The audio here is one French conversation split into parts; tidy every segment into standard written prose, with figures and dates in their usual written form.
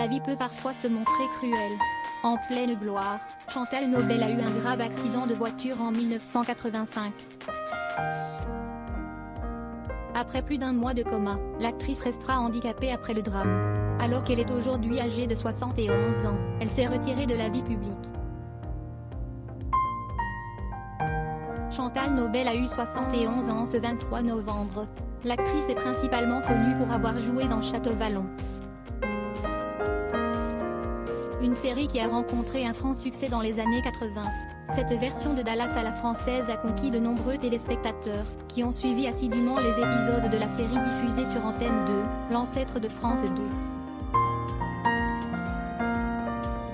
la vie peut parfois se montrer cruelle. En pleine gloire, Chantal Nobel a eu un grave accident de voiture en 1985. Après plus d'un mois de coma, l'actrice restera handicapée après le drame. Alors qu'elle est aujourd'hui âgée de 71 ans, elle s'est retirée de la vie publique. Chantal Nobel a eu 71 ans ce 23 novembre. L'actrice est principalement connue pour avoir joué dans Château Vallon, une série qui a rencontré un franc succès dans les années 80. Cette version de Dallas à la française a conquis de nombreux téléspectateurs, qui ont suivi assidûment les épisodes de la série diffusée sur Antenne 2, l'ancêtre de France 2.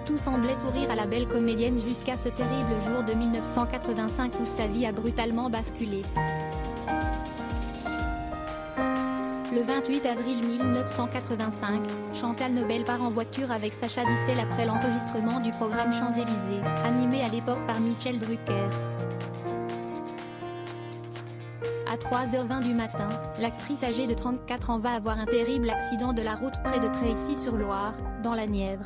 Tout semblait sourire à la belle comédienne jusqu'à ce terrible jour de 1985 où sa vie a brutalement basculé. Le 28 avril 1985, Chantal Nobel part en voiture avec Sacha Distel après l'enregistrement du programme Champs-Élysées, animé à l'époque par Michel Drucker. À 3h20 du matin, l'actrice âgée de 34 ans va avoir un terrible accident de la route près de Trécy-sur-Loire, dans la Nièvre.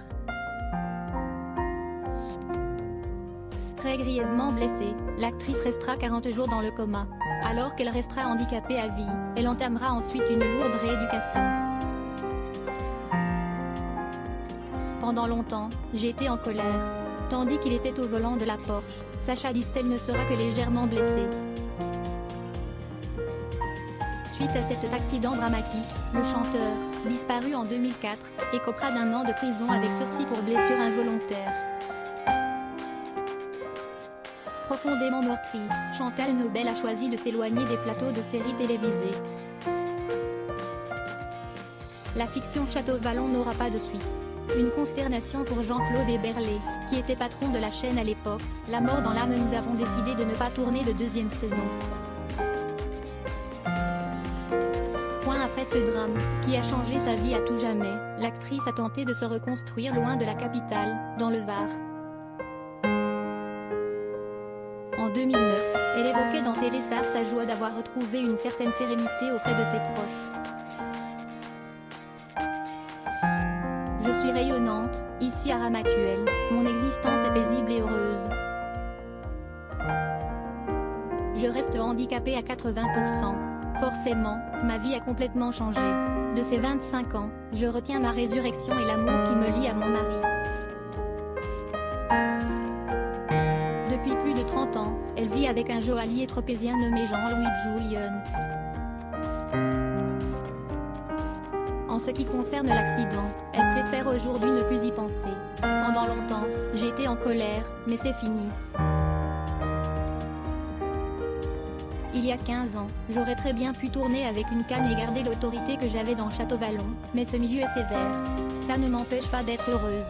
Très grièvement blessée, l'actrice restera 40 jours dans le coma. Alors qu'elle restera handicapée à vie, elle entamera ensuite une lourde rééducation. Pendant longtemps, j'étais en colère. Tandis qu'il était au volant de la Porsche, Sacha Distel ne sera que légèrement blessé. Suite à cet accident dramatique, le chanteur, disparu en 2004, écopera d'1 an de prison avec sursis pour blessure involontaire. Profondément meurtrie, Chantal Nobel a choisi de s'éloigner des plateaux de séries télévisées. La fiction Château Vallon n'aura pas de suite. Une consternation pour Jean-Claude Héberlé, qui était patron de la chaîne à l'époque. La mort dans l'âme, nous avons décidé de ne pas tourner de deuxième saison. Point après ce drame, qui a changé sa vie à tout jamais, l'actrice a tenté de se reconstruire loin de la capitale, dans le Var. En 2009, elle évoquait dans Téléstar sa joie d'avoir retrouvé une certaine sérénité auprès de ses proches. Je suis rayonnante, ici à Ramatuelle, mon existence est paisible et heureuse. Je reste handicapée à 80%. Forcément, ma vie a complètement changé. De ces 25 ans, je retiens ma résurrection et l'amour qui me lie à mon mari. Depuis plus de 30 ans, elle vit avec un joaillier tropézien nommé Jean-Louis Julien. En ce qui concerne l'accident, elle préfère aujourd'hui ne plus y penser. Pendant longtemps, j'ai été en colère, mais c'est fini. Il y a 15 ans, j'aurais très bien pu tourner avec une canne et garder l'autorité que j'avais dans Château Vallon, mais ce milieu est sévère. Ça ne m'empêche pas d'être heureuse.